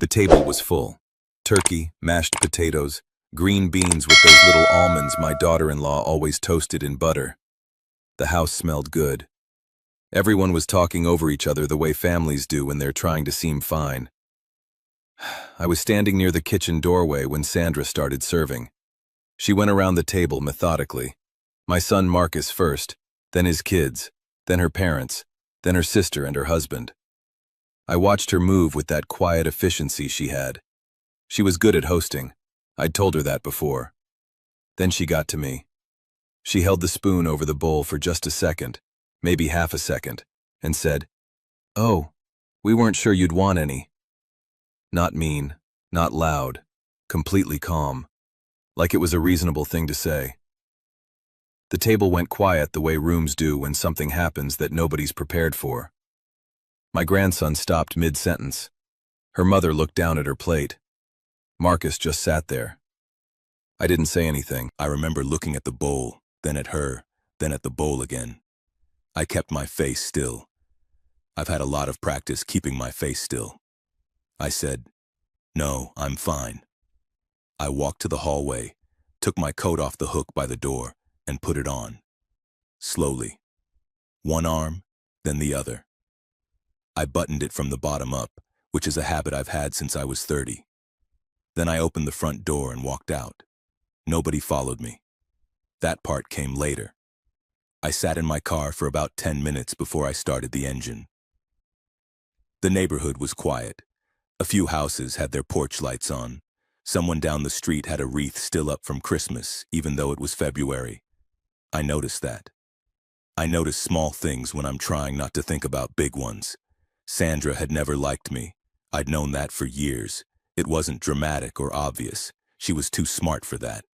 The table was full. Turkey, mashed potatoes, green beans with those little almonds my daughter-in-law always toasted in butter. The house smelled good. Everyone was talking over each other the way families do when they're trying to seem fine. I was standing near the kitchen doorway when Sandra started serving. She went around the table methodically. My son Marcus first, then his kids, then her parents, then her sister and her husband. I watched her move with that quiet efficiency she had. She was good at hosting. I'd told her that before. Then she got to me. She held the spoon over the bowl for just a second, maybe half a second, and said, "Oh, we weren't sure you'd want any." Not mean, not loud, completely calm, like it was a reasonable thing to say. The table went quiet the way rooms do when something happens that nobody's prepared for. My grandson stopped mid-sentence. Her mother looked down at her plate. Marcus just sat there. I didn't say anything. I remember looking at the bowl, then at her, then at the bowl again. I kept my face still. I've had a lot of practice keeping my face still. I said, "No, I'm fine." I walked to the hallway, took my coat off the hook by the door, and put it on. Slowly. One arm, then the other. I buttoned it from the bottom up, which is a habit I've had since I was 30. Then I opened the front door and walked out. Nobody followed me. That part came later. I sat in my car for about 10 minutes before I started the engine. The neighborhood was quiet. A few houses had their porch lights on. Someone down the street had a wreath still up from Christmas, even though it was February. I noticed that. I notice small things when I'm trying not to think about big ones. Sandra had never liked me. I'd known that for years. It wasn't dramatic or obvious. She was too smart for that.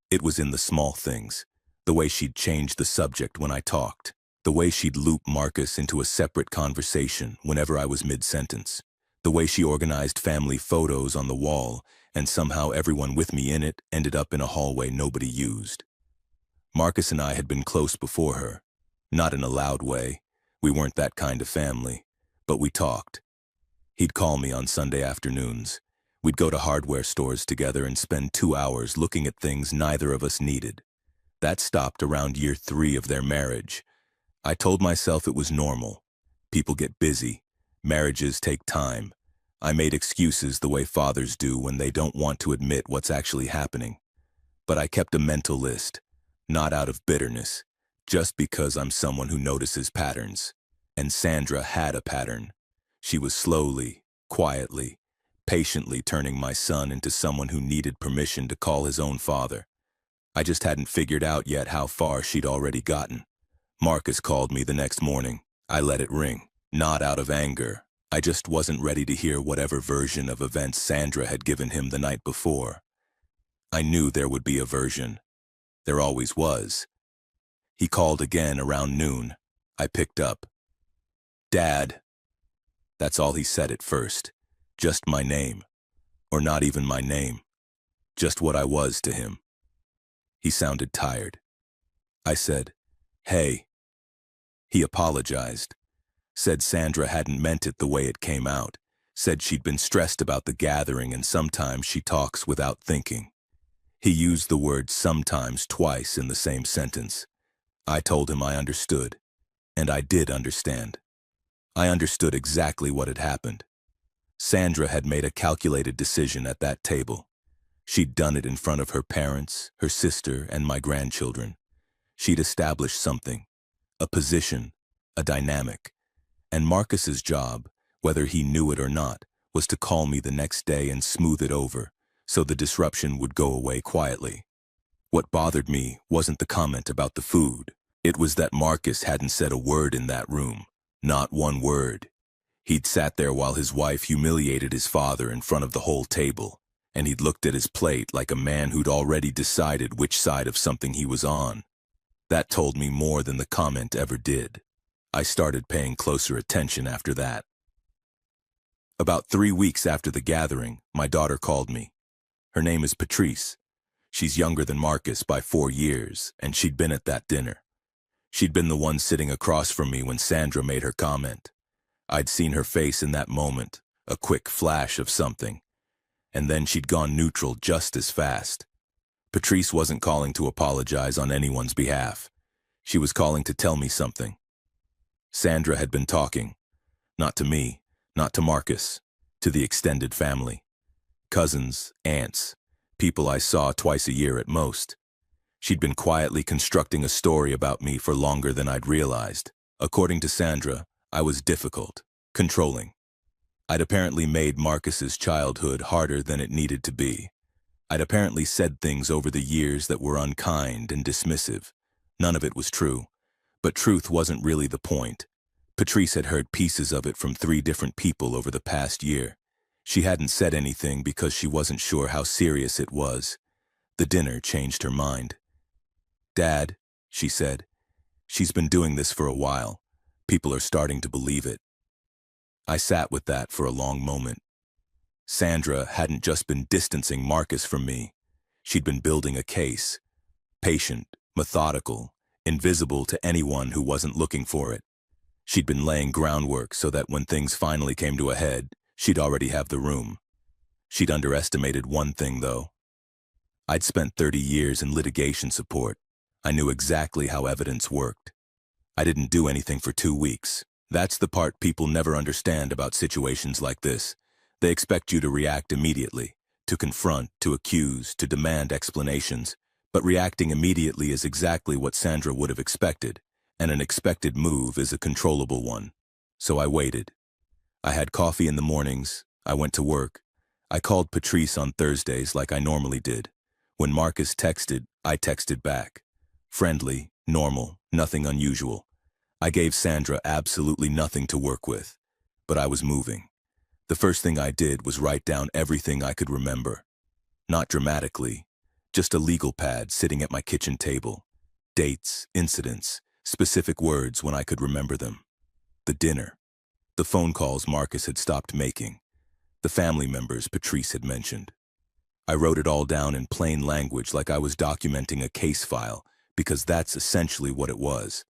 It was in the small things. The way she'd change the subject when I talked. The way she'd loop Marcus into a separate conversation whenever I was mid-sentence. The way she organized family photos on the wall, and somehow everyone with me in it ended up in a hallway nobody used. Marcus and I had been close before her. Not in a loud way. We weren't that kind of family. But we talked. He'd call me on Sunday afternoons. We'd go to hardware stores together and spend 2 hours looking at things neither of us needed. That stopped around year 3 of their marriage. I told myself it was normal. People get busy. Marriages take time. I made excuses the way fathers do when they don't want to admit what's actually happening. But I kept a mental list, not out of bitterness, just because I'm someone who notices patterns. And Sandra had a pattern. She was slowly, quietly, patiently turning my son into someone who needed permission to call his own father. I just hadn't figured out yet how far she'd already gotten. Marcus called me the next morning. I let it ring, not out of anger. I just wasn't ready to hear whatever version of events Sandra had given him the night before. I knew there would be a version. There always was. He called again around noon. I picked up. "Dad." That's all he said at first. Just my name. Or not even my name. Just what I was to him. He sounded tired. I said, "Hey." He apologized. Said Sandra hadn't meant it the way it came out. Said she'd been stressed about the gathering and sometimes she talks without thinking. He used the word sometimes twice in the same sentence. I told him I understood. And I did understand. I understood exactly what had happened. Sandra had made a calculated decision at that table. She'd done it in front of her parents, her sister, and my grandchildren. She'd established something, a position, a dynamic. And Marcus's job, whether he knew it or not, was to call me the next day and smooth it over, so the disruption would go away quietly. What bothered me wasn't the comment about the food. It was that Marcus hadn't said a word in that room. Not one word. He'd sat there while his wife humiliated his father in front of the whole table, and he'd looked at his plate like a man who'd already decided which side of something he was on. That told me more than the comment ever did. I started paying closer attention after that. About 3 weeks after the gathering, my daughter called me. Her name is Patrice. She's younger than Marcus by 4 years, and she'd been at that dinner. She'd been the one sitting across from me when Sandra made her comment. I'd seen her face in that moment, a quick flash of something, and then she'd gone neutral just as fast. Patrice wasn't calling to apologize on anyone's behalf. She was calling to tell me something. Sandra had been talking, not to me, not to Marcus, to the extended family. Cousins, aunts, people I saw twice a year at most. She'd been quietly constructing a story about me for longer than I'd realized. According to Sandra, I was difficult, controlling. I'd apparently made Marcus's childhood harder than it needed to be. I'd apparently said things over the years that were unkind and dismissive. None of it was true, but truth wasn't really the point. Patrice had heard pieces of it from 3 different people over the past year. She hadn't said anything because she wasn't sure how serious it was. The dinner changed her mind. "Dad," she said, "she's been doing this for a while. People are starting to believe it." I sat with that for a long moment. Sandra hadn't just been distancing Marcus from me. She'd been building a case. Patient, methodical, invisible to anyone who wasn't looking for it. She'd been laying groundwork so that when things finally came to a head, she'd already have the room. She'd underestimated one thing, though. I'd spent 30 years in litigation support. I knew exactly how evidence worked. I didn't do anything for 2 weeks. That's the part people never understand about situations like this. They expect you to react immediately, to confront, to accuse, to demand explanations. But reacting immediately is exactly what Sandra would have expected, and an expected move is a controllable one. So I waited. I had coffee in the mornings. I went to work. I called Patrice on Thursdays like I normally did. When Marcus texted, I texted back. Friendly, normal, nothing unusual. I gave Sandra absolutely nothing to work with, but I was moving. The first thing I did was write down everything I could remember. Not dramatically, just a legal pad sitting at my kitchen table. Dates, incidents, specific words when I could remember them. The dinner. The phone calls Marcus had stopped making. The family members Patrice had mentioned. I wrote it all down in plain language like I was documenting a case file, because that's essentially what it was.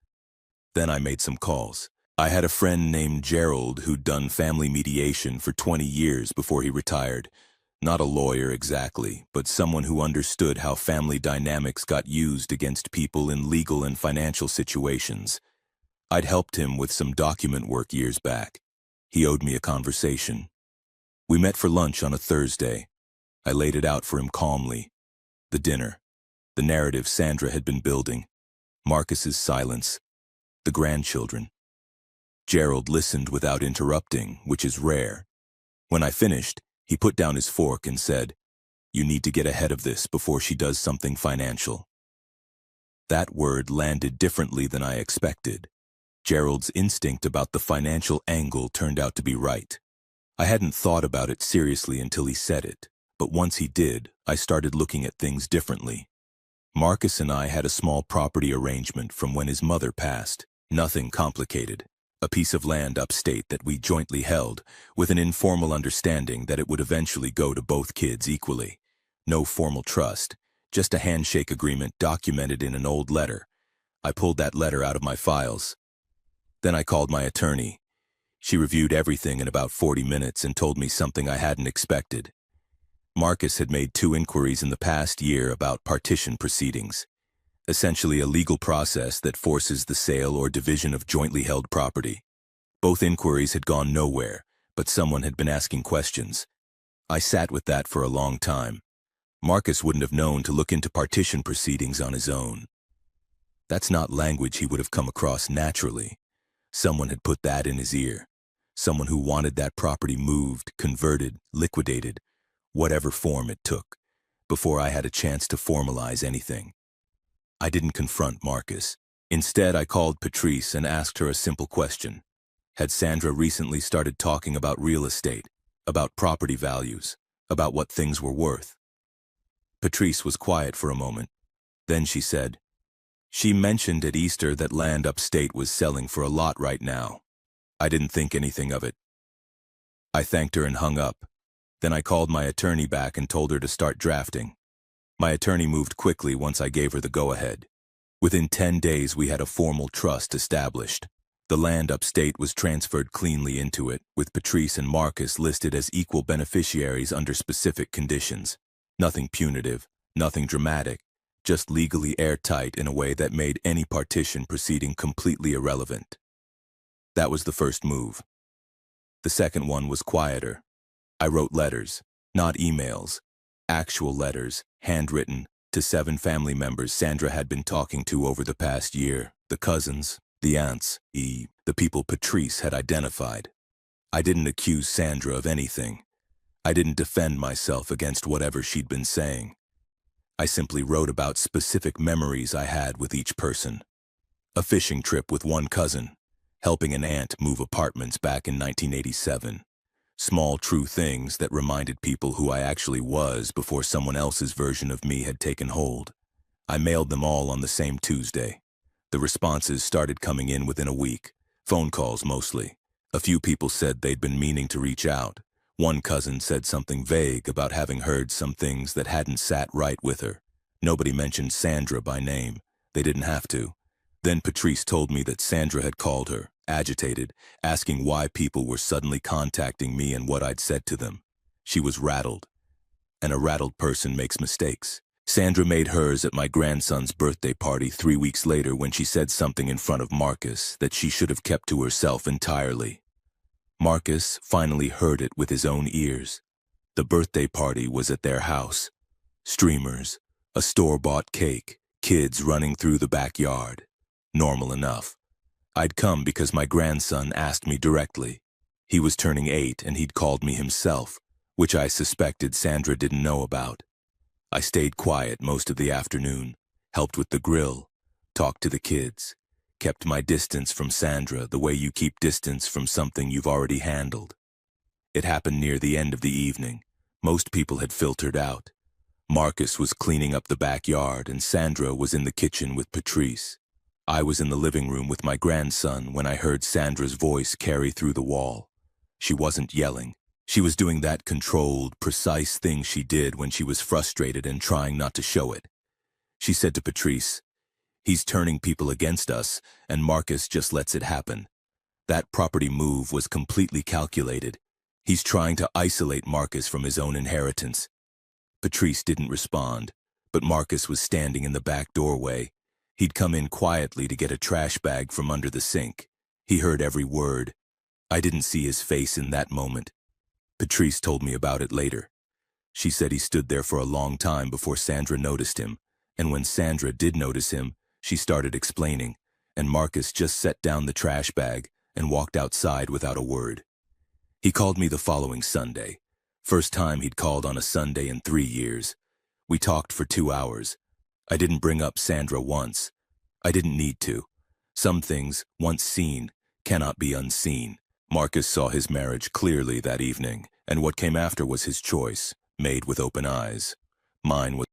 Then I made some calls. I had a friend named Gerald who'd done family mediation for 20 years before he retired. Not a lawyer exactly, but someone who understood how family dynamics got used against people in legal and financial situations. I'd helped him with some document work years back. He owed me a conversation. We met for lunch on a Thursday. I laid it out for him calmly. The dinner. The narrative Sandra had been building. Marcus's silence. The grandchildren. Gerald listened without interrupting, which is rare. When I finished, he put down his fork and said, "You need to get ahead of this before she does something financial." That word landed differently than I expected. Gerald's instinct about the financial angle turned out to be right. I hadn't thought about it seriously until he said it, but once he did, I started looking at things differently. Marcus and I had a small property arrangement from when his mother passed. Nothing complicated. A piece of land upstate that we jointly held, with an informal understanding that it would eventually go to both kids equally. No formal trust, just a handshake agreement documented in an old letter. I pulled that letter out of my files. Then I called my attorney. She reviewed everything in about 40 minutes and told me something I hadn't expected. Marcus had made 2 inquiries in the past year about partition proceedings, essentially a legal process that forces the sale or division of jointly held property. Both inquiries had gone nowhere, but someone had been asking questions. I sat with that for a long time. Marcus wouldn't have known to look into partition proceedings on his own. That's not language he would have come across naturally. Someone had put that in his ear. Someone who wanted that property moved, converted, liquidated, whatever form it took, before I had a chance to formalize anything. I didn't confront Marcus. Instead, I called Patrice and asked her a simple question. Had Sandra recently started talking about real estate, about property values, about what things were worth? Patrice was quiet for a moment. Then she said, "She mentioned at Easter that land upstate was selling for a lot right now. I didn't think anything of it." I thanked her and hung up. Then I called my attorney back and told her to start drafting. My attorney moved quickly once I gave her the go-ahead. Within 10 days, we had a formal trust established. The land upstate was transferred cleanly into it, with Patrice and Marcus listed as equal beneficiaries under specific conditions. Nothing punitive, nothing dramatic, just legally airtight in a way that made any partition proceeding completely irrelevant. That was the first move. The second one was quieter. I wrote letters, not emails, actual letters, handwritten, to 7 family members Sandra had been talking to over the past year, the cousins, the aunts, the people Patrice had identified. I didn't accuse Sandra of anything. I didn't defend myself against whatever she'd been saying. I simply wrote about specific memories I had with each person. A fishing trip with one cousin, helping an aunt move apartments back in 1987. Small true things that reminded people who I actually was before someone else's version of me had taken hold. I mailed them all on the same Tuesday. The responses started coming in within a week, phone calls mostly. A few people said they'd been meaning to reach out. One cousin said something vague about having heard some things that hadn't sat right with her. Nobody mentioned Sandra by name. They didn't have to. Then Patrice told me that Sandra had called her, agitated, asking why people were suddenly contacting me and what I'd said to them. She was rattled. And a rattled person makes mistakes. Sandra made hers at my grandson's birthday party 3 weeks later when she said something in front of Marcus that she should have kept to herself entirely. Marcus finally heard it with his own ears. The birthday party was at their house. Streamers, a store-bought cake, kids running through the backyard. Normal enough. I'd come because my grandson asked me directly. He was turning 8 and he'd called me himself, which I suspected Sandra didn't know about. I stayed quiet most of the afternoon, helped with the grill, talked to the kids, kept my distance from Sandra the way you keep distance from something you've already handled. It happened near the end of the evening. Most people had filtered out. Marcus was cleaning up the backyard and Sandra was in the kitchen with Patrice. I was in the living room with my grandson when I heard Sandra's voice carry through the wall. She wasn't yelling. She was doing that controlled, precise thing she did when she was frustrated and trying not to show it. She said to Patrice, "He's turning people against us, and Marcus just lets it happen. That property move was completely calculated. He's trying to isolate Marcus from his own inheritance." Patrice didn't respond, but Marcus was standing in the back doorway. He'd come in quietly to get a trash bag from under the sink. He heard every word. I didn't see his face in that moment. Patrice told me about it later. She said he stood there for a long time before Sandra noticed him, and when Sandra did notice him, she started explaining, and Marcus just set down the trash bag and walked outside without a word. He called me the following Sunday. First time he'd called on a Sunday in 3 years. We talked for 2 hours. I didn't bring up Sandra once. I didn't need to. Some things, once seen, cannot be unseen. Marcus saw his marriage clearly that evening, and what came after was his choice, made with open eyes. Mine was